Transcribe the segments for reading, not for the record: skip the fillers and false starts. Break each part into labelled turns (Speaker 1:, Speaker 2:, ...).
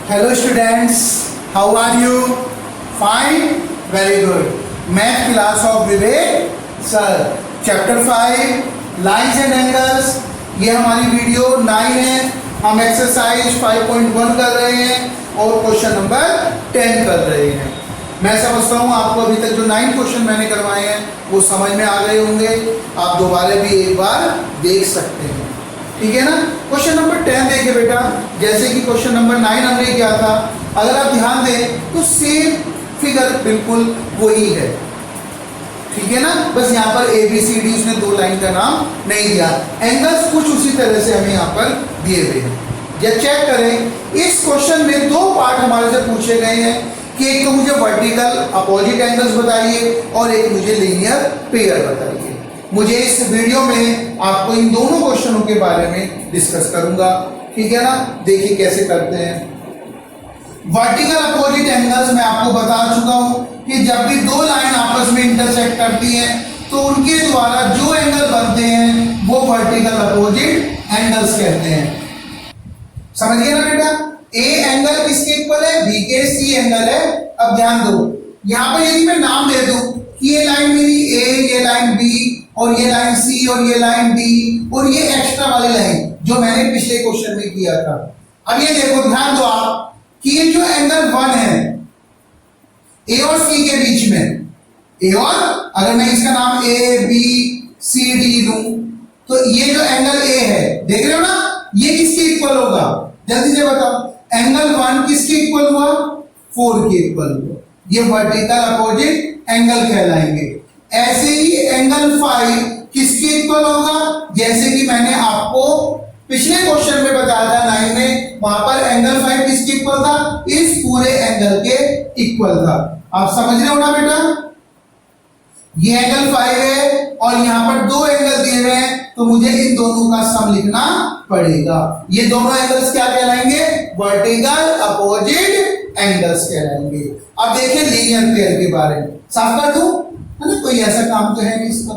Speaker 1: Hello students, how are you? Fine? Very good. Math class of Vivek Sir. Chapter 5 Lines and Angles. ये हमारी video 9 है. हम exercise 5.1 कर रहे हैं और क्वेश्चन नंबर 10 कर रहे हैं. मैं समझता हूँ आपको अभी तक जो 9 क्वेश्चन मैंने करवाए हैं वो समझ में आ गए होंगे. आप दोबारा भी एक बार देख सकते हैं. ठीक है ना. क्वेश्चन नंबर 10 देखिए बेटा. जैसे कि क्वेश्चन नंबर 9 हमने किया था, अगर आप ध्यान दें तो सेम फिगर बिल्कुल वही है. ठीक है ना. बस यहाँ पर ABCD उसने 2 लाइन का नाम नहीं दिया. एंगल्स कुछ उसी तरह से हमें यहाँ पर दिए हुए हैं. जब चेक करें इस क्वेश्चन में 2 पार्ट हमारे से पूछे गए हैं कि एक तो मुझे वर्टिकल अपोजिट एंगल्स बताइए और एक मुझे लीनियर पेयर बताइए. मुझे इस वीडियो में आपको इन दोनों क्वेश्चनों के बारे में डिस्कस करूंगा. ठीक है ना. देखिए कैसे करते हैं. वर्टिकल अपोजिट एंगल्स मैं आपको बता चुका हूं कि जब भी 2 लाइन आपस में इंटरसेक्ट करती हैं तो उनके द्वारा जो एंगल बनते हैं वो वर्टिकल अपोजिट एंगल्स कहते हैं. समझ गए ना बेटा. ए एंगल किसके इक्वल है? बी के. सी एंगल है. अब ध्यान दो, यहां पर यदि मैं नाम दे दूं कि ये लाइन मेरी ए, ये लाइन बी और ये लाइन सी और ये लाइन डी और ये एक्स्ट्रा वाली लाइन जो मैंने पिछले क्वेश्चन में किया था. अब ये देखो, ध्यान दो आप कि ये जो एंगल 1 है ए और सी के बीच में, ए और अगर मैं इसका नाम ए बी सी डी दूं तो ये जो एंगल ए है, देख रहे हो ना, ये किसके इक्वल होगा? जल्दी से बताओ. एंगल 1 किसके इक्वल हुआ? 4 के इक्वल हुआ. ये वर्टिकल अपोजिट एंगल कहलाएंगे. ऐसे ही एंगल 5 किसके इक्वल होगा? जैसे कि मैंने आपको पिछले क्वेश्चन में बताया था 9 में, वहां पर एंगल 5 किसके इक्वल था? इस पूरे एंगल के इक्वल था. आप समझ रहे हो ना बेटा. ये एंगल 5 है और यहां पर 2 एंगल दिए हुए हैं तो मुझे इन दोनों का सम लिखना पड़ेगा. ये दोनों एंगल्स क्या कहलाएंगे? वर्टिकल अपोजिट एंगल्स कहलाएंगे. अब देखिए लीनियर पेयर के बारे में. साफ कर दूं, है ना, कोई ऐसा काम तो है नहीं इसका.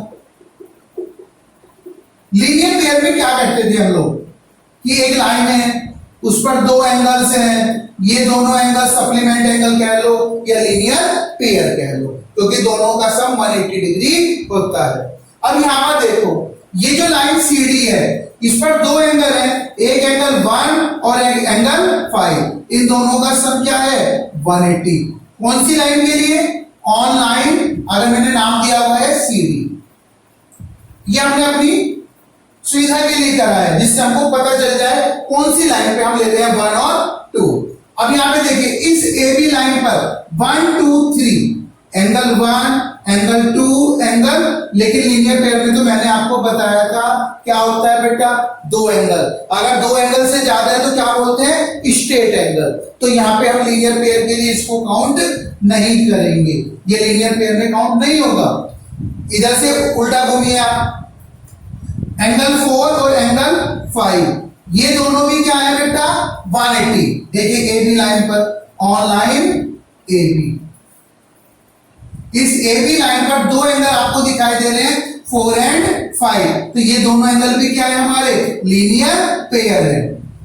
Speaker 1: लीनियर पेयर में क्या करते थे हम लोग कि एक लाइन है, उस पर 2 एंगल्स हैं, ये दोनों एंगल सप्लीमेंट एंगल कह लो या लीनियर पेयर कह लो, क्योंकि दोनों का सम 180 डिग्री होता है. अब यहां पर देखो, ये जो लाइन CD है इस पर 2 एंगल हैं, एक एंगल 1 और एक एंगल 5. इन दोनों का सम क्या है? 180. कौन सी लाइन के लिए? On line. अगर मैंने नाम दिया हुआ है CD, ये हमने अपनी सुविधा के लिए करा है जिससे हमको पता चल जाए कौन सी लाइन पे हम लेते हैं 1 और 2. अब यहां पे देखिए इस AB लाइन पर 1 2 3 एंगल 1 एंगल 2 एंगल, लेकिन लीनियर पेयर में तो मैंने आपको बताया था क्या होता है बेटा? 2 एंगल. अगर 2 एंगल से ज्यादा है तो क्या बोलते हैं? Straight angle. तो यहाँ पे हम लीनियर पेयर के लिए इसको काउंट नहीं करेंगे. ये लीनियर पेयर में काउंट नहीं होगा. इधर से उल्टा घूमिए आप. एंगल 4 और एंगल 5 ये दोनों भी क्या है बेटा? 180. देखिए AB लाइन पर ऑन लाइन AB, इस AB लाइन पर 2 एंगल आपको दिखाई दे रहे हैं 4 एंड 5. तो ये दोनों एंगल भी क्या है? हमारे लीनियर पेयर है.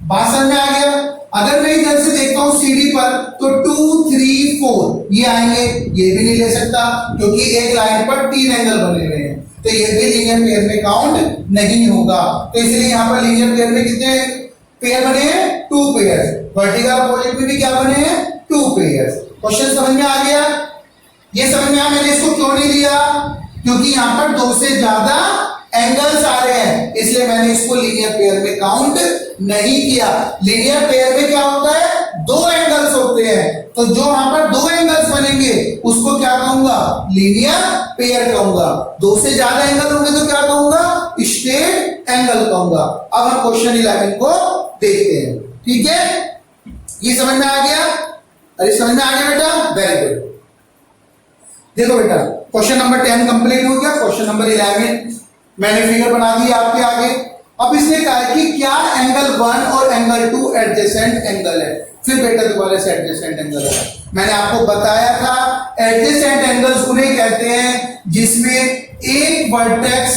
Speaker 1: बात समझ में आ गया. अगर मैं इधर से देखता हूं CD पर तो 2 3 4 ये आएंगे. ये भी नहीं ले सकता क्योंकि एक लाइन पर 3 एंगल बने हुए हैं, तो ये भी लीनियर पेयर में काउंट नहीं होगा. तो इसलिए यहां पर लीनियर पेयर में कितने पेयर बने हैं? 2 पेयर्स. वर्टिकल अपोजिट में भी क्या बने हैं? 2 पेयर्स. क्वेश्चन समझ में आ गया. ये समझ में आया मैंने इसको क्यों नहीं लिया? क्योंकि यहां पर 2 से ज्यादा एंगल्स आ रहे हैं, इसलिए मैंने इसको लीनियर पेयर में काउंट नहीं किया. लीनियर पेयर में क्या होता है? 2 एंगल्स होते हैं, तो जो यहां पर 2 एंगल्स बनेंगे उसको क्या कहूंगा? लीनियर पेयर कहूंगा. 2 से ज्यादा एंगल होंगे तो क्या कहूंगा? स्ट्रेट एंगल कहूंगा. अब हम क्वेश्चन 11 को देखते हैं. ठीक है, ये समझ में आ गया? अरे समझ में आ गया बेटा? Very good. देखो बेटा, क्वेश्चन नंबर 10 कंप्लीट हो गया. क्वेश्चन नंबर 11 मैंने फिगर बना दी आपके आगे. अब इसने कहा है कि क्या एंगल 1 और एंगल 2 एडजेसेंट एंगल है. फिर बेटा दोबारा से एडजेसेंट एंगल है. मैंने आपको बताया था एडजेसेंट एंगल्स उन्हें कहते हैं जिसमें एक वर्टेक्स,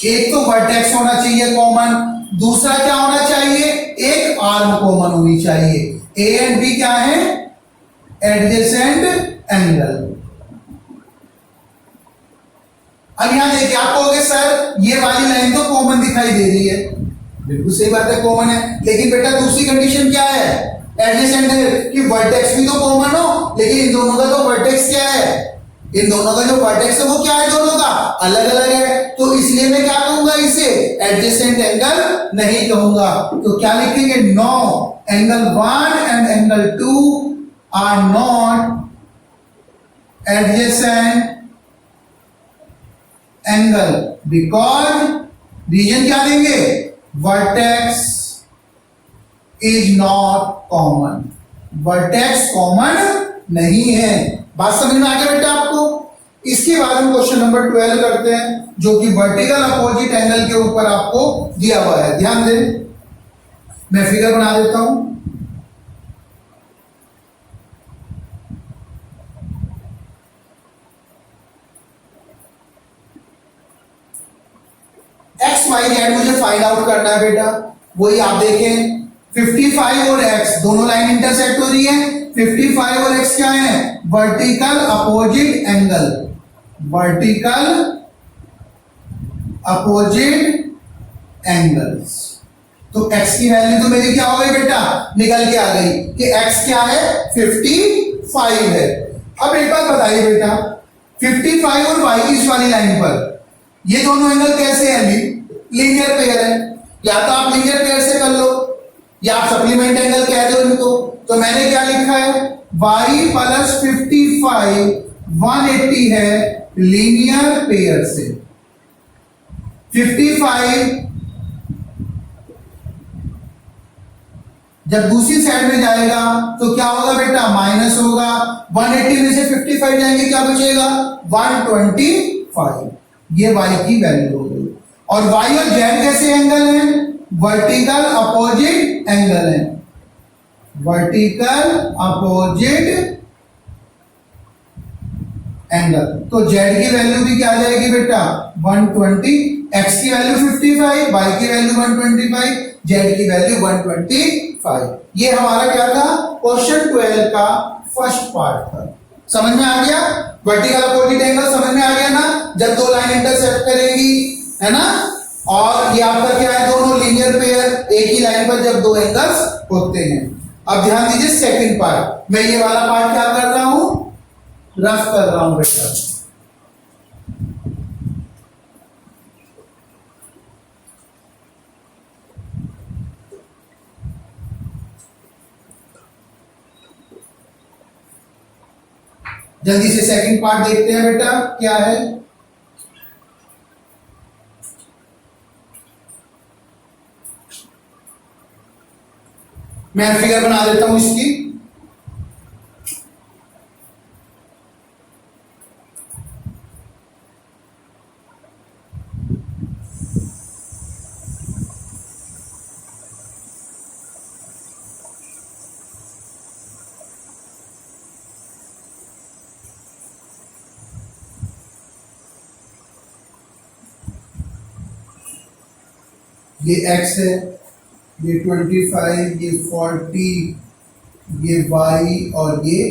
Speaker 1: एक तो वर्टेक्स होना चाहिए कॉमन दूसरा क्या होना चाहिए, एक आर्म कॉमन होनी चाहिए। ए एंड बी क्या है, एडजेसेंट एंगल। अब यहां देखिए, आप कहोगे सर ये वाली लाइन तो कॉमन दिखाई दे रही है, बिल्कुल सही बात है, कॉमन है, लेकिन बेटा दूसरी कंडीशन क्या है, एडजेसेंट है, कि वर्टेक्स भी तो कॉमन हो, लेकिन इन दोनों का तो वर्टेक्स क्या है, इन दोनों का जो वर्टेक्स है वो क्या है, दोनों का अलग अलग है, तो इसलिए मैं क्या कहूंगा, इसे एडजेसेंट एंगल नहीं कहूंगा। तो क्या लिखेंगे, no, angle 1 and angle 2 are not adjacent angle because reason क्या देंगे, vertex is not common, vertex common नहीं है। बात समझ में आ गया बेटा आपको। इसके बाद हम क्वेश्चन नंबर 12 करते हैं, जो कि वर्टिकल अपोजिट एंगल के ऊपर आपको दिया हुआ है। ध्यान दें, मैं फिगर बना देता हूं। एक्स वाई जेड मुझे फाइंड आउट करना है बेटा, वही आप देखें 55 और x दोनों लाइन इंटरसेक्ट हो रही है, 55 और x क्या है, vertical opposite angle, vertical opposite angles. तो x की वैल्यू तो मेरी क्या हो गई बेटा, निकल के आ गई कि x क्या है, 55 है। अब एक बात बताइए बेटा, 55 और y इस वाली लाइन पर ये दोनों एंगल कैसे हैं, लीनियर पेयर है, या तो आप लीनियर पेयर से कर लो या आप सप्लीमेंट एंगल कह दो इनको। तो मैंने क्या लिखा है, y प्लस 55 180 है लीनियर पेयर से, 55 जब दूसरी साइड में जाएगा तो क्या होगा बेटा, माइनस होगा, 180 में से 55 जाएंगे, क्या बचेगा 125, ये y की वैल्यू हो गई। और y और z कैसे एंगल हैं, वर्टिकल अपोजिट एंगल है, वर्टिकल अपोजिट एंगल। तो z की वैल्यू भी क्या आ जाएगी बेटा, 120, x की वैल्यू 55, y की वैल्यू 125, z की वैल्यू 125। ये हमारा क्या था, क्वेश्चन 12 का फर्स्ट पार्ट था। समझ में आ गया, वर्टिकल अपोजिट एंगल समझ में आ गया ना, जब दो लाइन इंटरसेक्ट करेगी, है ना, और ये आपका क्या है, दोनों लीनियर पेयर, एक ही लाइन पर जब दो एंगल्स होते हैं। अब ध्यान दीजिए सेकंड पार्ट, मैं ये वाला पार्ट क्या कर रहा हूं, रफ कर रहा हूं बेटा। जल्दी से सेकंड पार्ट देखते हैं बेटा, क्या है। मैं फिगर बना देता हूं इसकी। ये x है, ये 25, ये 40, ये y और ये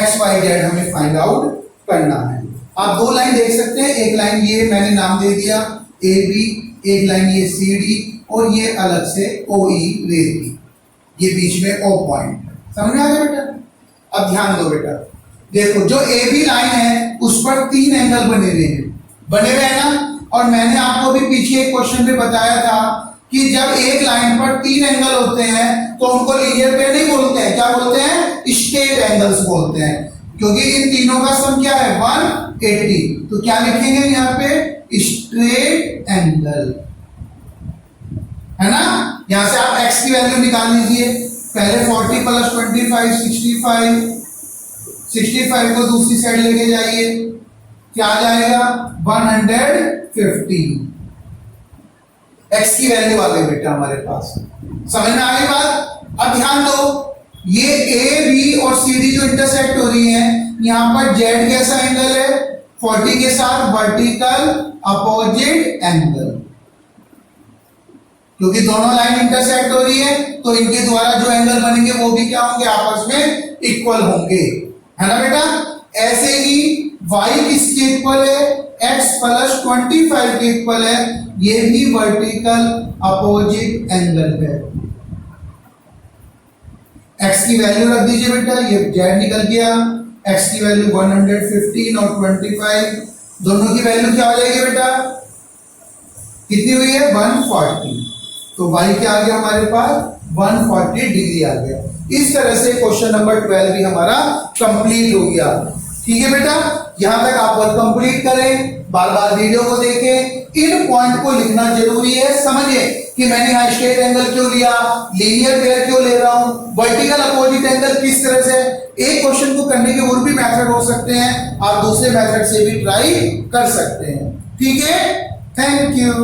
Speaker 1: x y z हमें फाइंड आउट करना है। आप दो लाइन देख सकते हैं, एक लाइन ये मैंने नाम दे दिया ए बी, एक लाइन ये सी डी, और ये अलग से ओ ई रेज बी, ये बीच में ओ पॉइंट। समझ में आ गया बेटा। अब ध्यान दो बेटा, देखो जो ए बी लाइन है उस पर तीन एंगल बने हुए हैं ना, और मैंने आपको भी पीछे एक क्वेश्चन में बताया था कि जब एक लाइन पर तीन एंगल होते हैं तो उनको लीनियर पेयर नहीं बोलते हैं, क्या बोलते हैं, स्ट्रेट एंगल्स बोलते हैं, क्योंकि इन तीनों का सम क्या है 180। तो क्या लिखेंगे यहाँ पे, स्ट्रेट एंगल, है ना। यहां से आप x की वैल्यू निकाल लीजिए, पहले 40 प्लस 25 65 को दूसरी साइड लेके जाइए, क्या आ जाएगा 150। x की वैल्यू आ गई बेटा हमारे पास। समझ में आ गई बात। अब ध्यान दो, ये ए बी और सी डी जो इंटरसेक्ट हो रही है, यहां पर z कैसा एंगल है, 40 के साथ वर्टिकल अपोजिट एंगल, क्योंकि दोनों लाइन इंटरसेक्ट हो रही है तो इनके द्वारा जो एंगल बनेंगे वो भी क्या होंगे, आपस में इक्वल होंगे, है ना बेटा। ऐसे ही y किसके इक्वल है, x प्लस 25 के इक्वल है, ये भी वर्टिकल अपोजिट एंगल है। x की वैल्यू रख दीजिए बेटा, ये z निकल गया, x की वैल्यू 115 और 25 दोनों की वैल्यू क्या हो जाएगी बेटा, कितनी हुई है 140, तो y क्या आ गया हमारे पास 140 डिग्री आ गया। इस तरह से क्वेश्चन नंबर 12 भी हमारा कंप्लीट हो गया। ठीक है बेटा, यहां तक आप वर्क कंप्लीट करें, बार बार वीडियो को देखें, इन पॉइंट को लिखना जरूरी है। समझिए कि मैंने यहाँ स्ट्रेट एंगल क्यों लिया, लीनियर पेयर क्यों ले रहा हूं, वर्टिकल अपोजिट एंगल किस तरह से। एक क्वेश्चन को करने के और भी मेथड हो सकते हैं, आप दूसरे मेथड से भी ट्राई कर सकते हैं। ठीक है, थैंक यू।